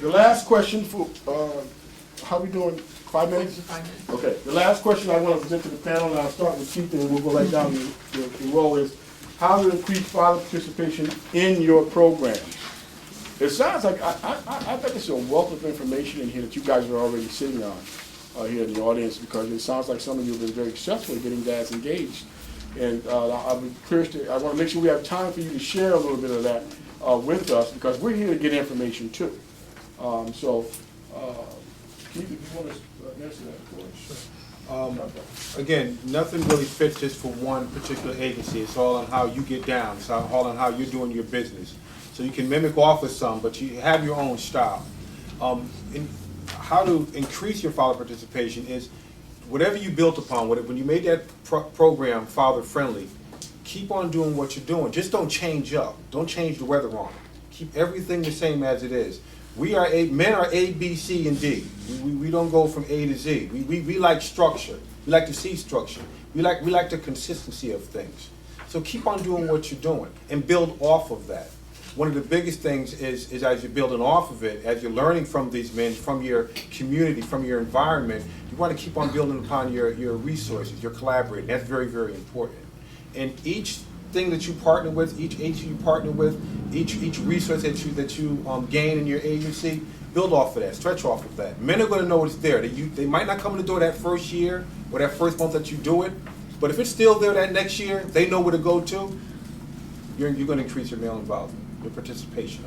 The last question for, how we doing? 5 minutes? 5 minutes. Okay. The last question I want to present to the panel, and I'll start with Keith, and we'll go right down the row, is how to increase father participation in your program. It sounds like, I bet there's a wealth of information in here that you guys are already sitting on here in the audience, because it sounds like some of you have been very successful in getting dads engaged. And I'm curious I want to make sure we have time for you to share a little bit of that with us, because we're here to get information too. Keith, if you want to answer that for us. Again, nothing really fits just for one particular agency. It's all on how you get down. It's all on how you're doing your business. So you can mimic off of some, but you have your own style. How to increase your father participation is whatever you built upon, when you made that program father-friendly, keep on doing what you're doing. Just don't change up. Don't change the weather on it. Keep everything the same as it is. Men are A, B, C, and D. We don't go from A to Z. We like structure. We like to see structure. We like the consistency of things. So keep on doing what you're doing and build off of that. One of the biggest things is as you're building off of it, as you're learning from these men, from your community, from your environment, you want to keep on building upon your resources, your collaborating. That's very, very important. And each thing that you partner with, each agency you partner with, each resource that you gain in your agency, build off of that, stretch off of that. Men are going to know it's there. They might not come in the door that first year or that first month that you do it, but if it's still there that next year, they know where to go to. You're going to increase your male involvement, your participation.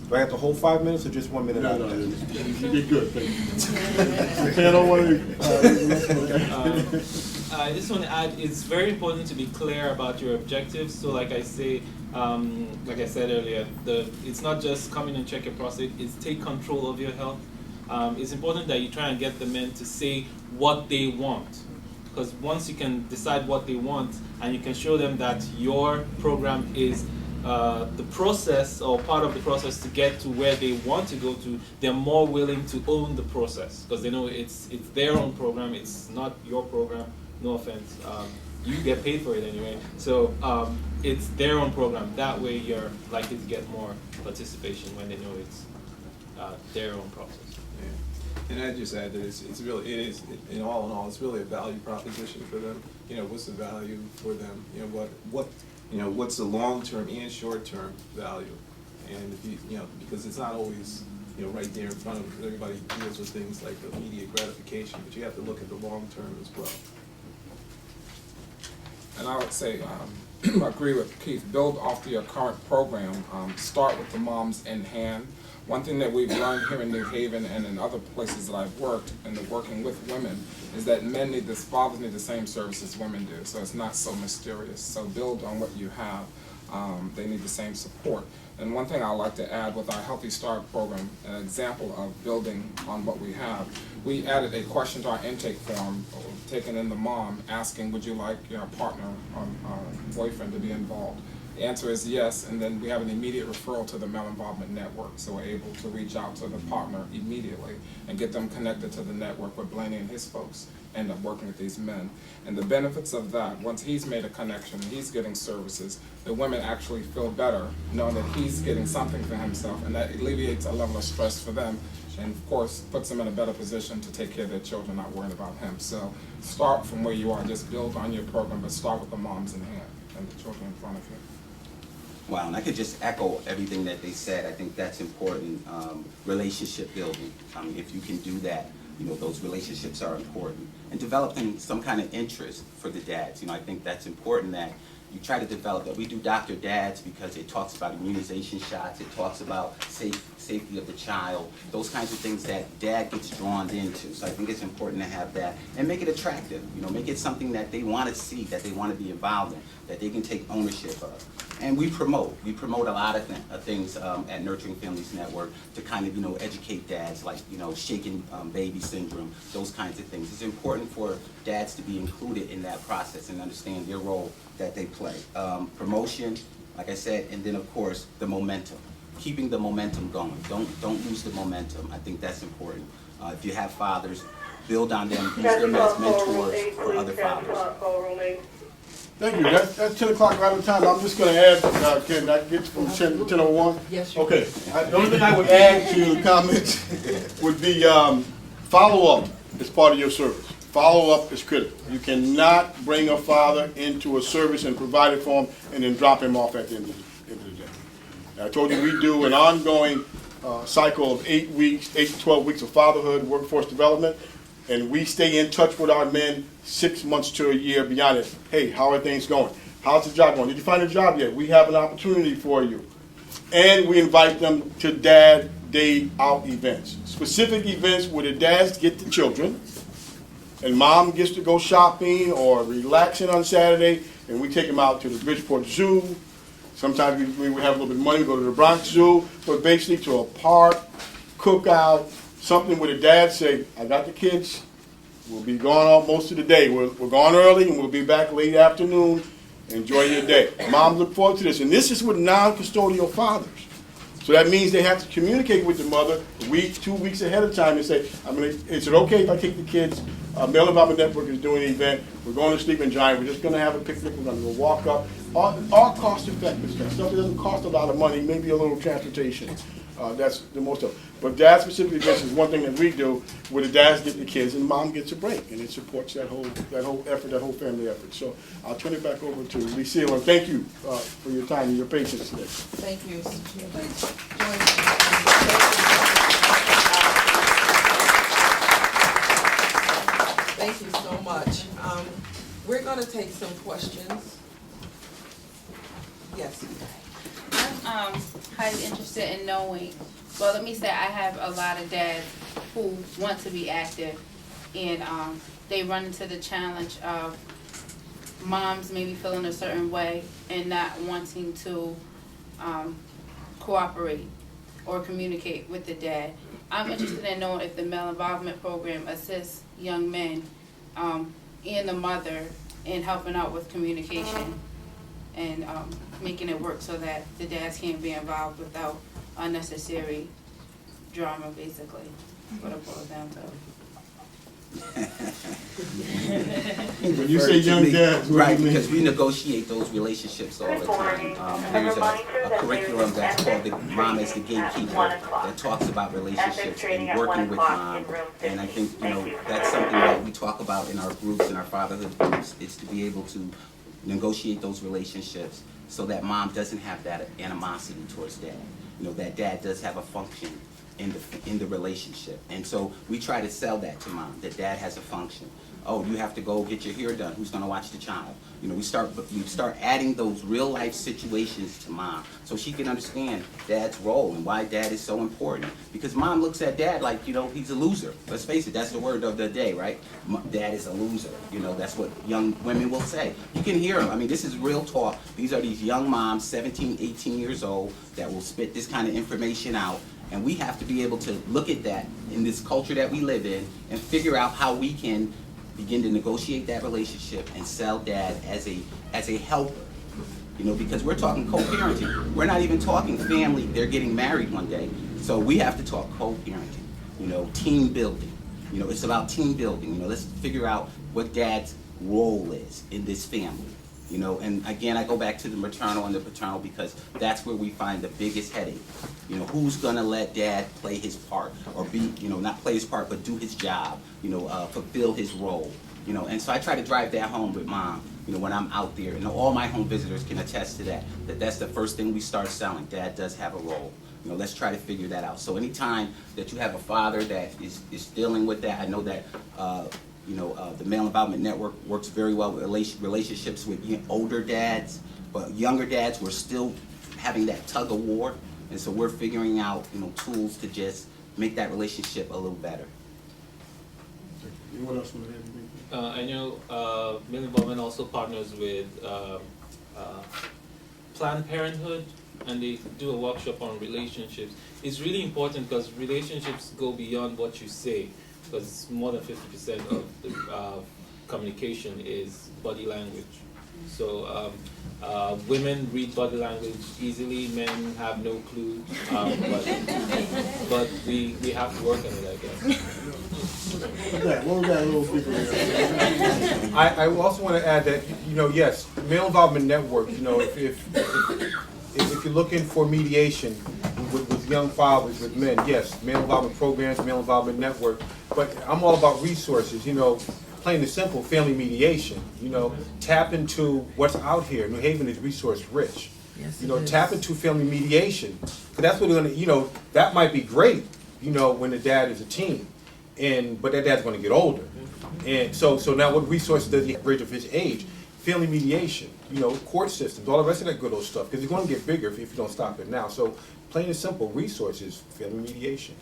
Do I have the whole 5 minutes or just 1 minute? No, you did good. Thank you. Panel, I just want to add, it's very important to be clear about your objectives. So like I said earlier, it's not just come in and check your prostate, it's take control of your health. It's important that you try and get the men to say what they want. Because once you can decide what they want and you can show them that your program is the process or part of the process to get to where they want to go to, they're more willing to own the process because they know it's their own program, it's not your program. No offense, you get paid for it anyway. So it's their own program. That way you're likely to get more participation when they know it's their own process. Yeah. And I just add that in all, it's really a value proposition for them. You know, what's the value for them? You know, what's the long-term and short-term value? And if because it's not always, right there in front of them. Everybody deals with things like the immediate gratification, but you have to look at the long-term as well. And I would say, I agree with Keith, build off your current program, start with the moms in hand. One thing that we've learned here in New Haven and in other places that I've worked and working with women is that fathers need the same services women do, so it's not so mysterious. So build on what you have. They need the same support. And one thing I like to add with our Healthy Start program, an example of building on what we have, we added a question to our intake form, taking in the mom, asking, would you like your partner or boyfriend to be involved? The answer is yes, and then we have an immediate referral to the Male Involvement Network, so we're able to reach out to the partner immediately and get them connected to the network with Blaney and his folks, end up working with these men. And the benefits of that, once he's made a connection, he's getting services, the women actually feel better knowing that he's getting something for himself, and that alleviates a level of stress for them, and of course puts them in a better position to take care of their children, not worrying about him. So start from where you are, just build on your program, but start with the moms in hand and the children in front of you. Wow, and I could just echo everything that they said. I think that's important, relationship building. If you can do that, those relationships are important. And developing some kind of interest for the dads. I think that's important that you try to develop that. We do Dr. Dads because it talks about immunization shots, it talks about safety of the child, those kinds of things that dad gets drawn into. So I think it's important to have that and make it attractive, make it something that they want to see, that they want to be involved in, that they can take ownership of. And we promote a lot of things at Nurturing Families Network to kind of, educate dads, like, shaken baby syndrome, those kinds of things. It's important for dads to be included in that process and understand their role that they play. Promotion, like I said, and then of course the momentum. Keeping the momentum going. Don't lose the momentum. I think that's important. If you have fathers, build on them, use them as mentors for other fathers. Thank you. That's 10 o'clock right on time. I'm just going to add, Ken, that gets from 10:01? Yes, sir. Okay. The only thing I would add to the comments would be follow-up is part of your service. Follow-up is critical. You cannot bring a father into a service and provide it for him and then drop him off at the end of the day. Now, I told you we do an ongoing cycle of 8 to 12 weeks of fatherhood, workforce development, and we stay in touch with our men 6 months to a year beyond it. Hey, how are things going? How's the job going? Did you find a job yet? We have an opportunity for you. And we invite them to dad day out events. Specific events where the dads get the children and mom gets to go shopping or relaxing on Saturday, and we take them out to the Bridgeport Zoo. Sometimes we have a little bit of money, we go to the Bronx Zoo, but basically to a park, cookout, something where the dads say, I got the kids, we'll be gone all most of the day. We're gone early and we'll be back late afternoon. Enjoy your day. Mom, look forward to this. And this is with non-custodial fathers. So that means they have to communicate with the mother a week, 2 weeks ahead of time and say, is it okay if I take the kids? Male Involvement Network is doing an event. We're going to Sleeping Giant. We're just going to have a picnic. We're going to go walk up. All cost-effective stuff. Stuff that doesn't cost a lot of money, maybe a little transportation. That's the most of it. But dad specifically, this is one thing that we do where the dads get the kids and mom gets a break, and it supports that whole effort, that whole family effort. So I'll turn it back over to Lucille, and thank you for your time and your patience today. Thank you, Mr. Chairman. Thank you so much. We're going to take some questions. Yes. I'm highly interested in knowing, well, let me say I have a lot of dads who want to be active, and they run into the challenge of moms maybe feeling a certain way and not wanting to cooperate or communicate with the dad. I'm interested in knowing if the male involvement program assists young men and the mother in helping out with communication and making it work so that the dads can't be involved without unnecessary drama, basically, what it boils down to. When you say young dads, what Right, do you mean? because we negotiate those relationships all the time. There's a curriculum that's called the Mom as the Gatekeeper that talks about relationships and working with mom. And I think, that's something that we talk about in our groups, in our fatherhood groups, is to be able to negotiate those relationships so that mom doesn't have that animosity towards dad. That dad does have a function in the relationship. And so we try to sell that to mom, that dad has a function. Oh, you have to go get your hair done. Who's going to watch the child? We start adding those real life situations to mom so she can understand dad's role and why dad is so important. Because mom looks at dad like, he's a loser. Let's face it, that's the word of the day, right? Dad is a loser. That's what young women will say. You can hear them. This is real talk. These are these young moms, 17, 18 years old, that will spit this kind of information out. And we have to be able to look at that in this culture that we live in and figure out how we can begin to negotiate that relationship and sell dad as a helper. Because we're talking co-parenting. We're not even talking family. They're getting married one day. So we have to talk co-parenting, team building. It's about team building. Let's figure out what dad's role is in this family. And again, I go back to the maternal and the paternal because that's where we find the biggest headache. Who's gonna let dad play his part or be, not play his part, but do his job, fulfill his role. And so I try to drive that home with mom, when I'm out there. All my home visitors can attest to that that's the first thing we start selling. Dad does have a role. Let's try to figure that out. So anytime that you have a father that is dealing with that, I know that the Male Involvement Network works very well with relationships with older dads, but younger dads, we're still having that tug of war, and so we're figuring out tools to just make that relationship a little better. Anyone else want to add anything? I know Male Involvement also partners with Planned Parenthood, and they do a workshop on relationships. It's really important because relationships go beyond what you say, because more than 50% of the communication is body language. So women read body language easily, men have no clue, but we have to work on it, I guess. What's that? What was that little figure there? I also want to add that, you know, yes, male involvement network, you know, if you're looking for mediation with young fathers, with men, yes, male involvement programs, male involvement network, but I'm all about resources, you know, plain and simple, family mediation, you know, tap into what's out here. New Haven is resource rich. Yes, You know, it is. tap into family mediation, because that's what we're gonna, you know, that might be great, you know, when the dad is a teen, but that dad's gonna get older. And so now what resources does he have bridge of his age? Family mediation, you know, court systems, all the rest of that good old stuff, because it's gonna get bigger if you don't stop it now. So plain and simple, resources, family mediation.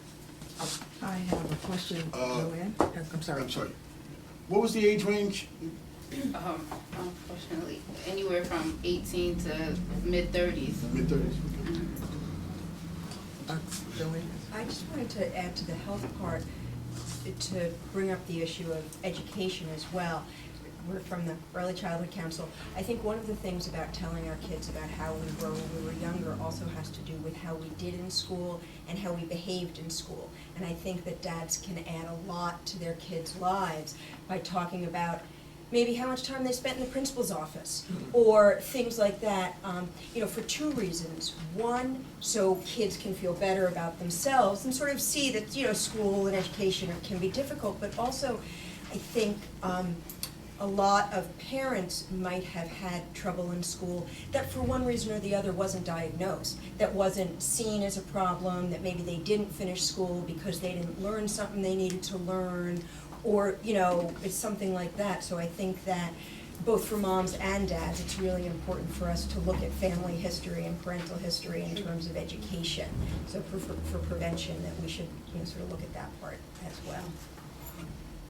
I have a question, Joanne. I'm sorry. I'm sorry. What was the age range? Unfortunately, anywhere from 18 to mid-30s. Mid-30s. Joanne? I just wanted to add to the health part, to bring up the issue of education as well. We're from the Early Childhood Council. I think one of the things about telling our kids about how we were when we were younger also has to do with how we did in school and how we behaved in school. And I think that dads can add a lot to their kids' lives by talking about maybe how much time they spent in the principal's office, or things like that, you know, for two reasons. One, so kids can feel better about themselves and sort of see that, you know, school and education can be difficult, but also, I think, a lot of parents might have had trouble in school that for one reason or the other wasn't diagnosed, that wasn't seen as a problem, that maybe they didn't finish school because they didn't learn something they needed to learn, or, you know, it's something like that. So I think that both for moms and dads, it's really important for us to look at family history and parental history in terms of education. So for prevention, that we should, you know, sort of look at that part as well.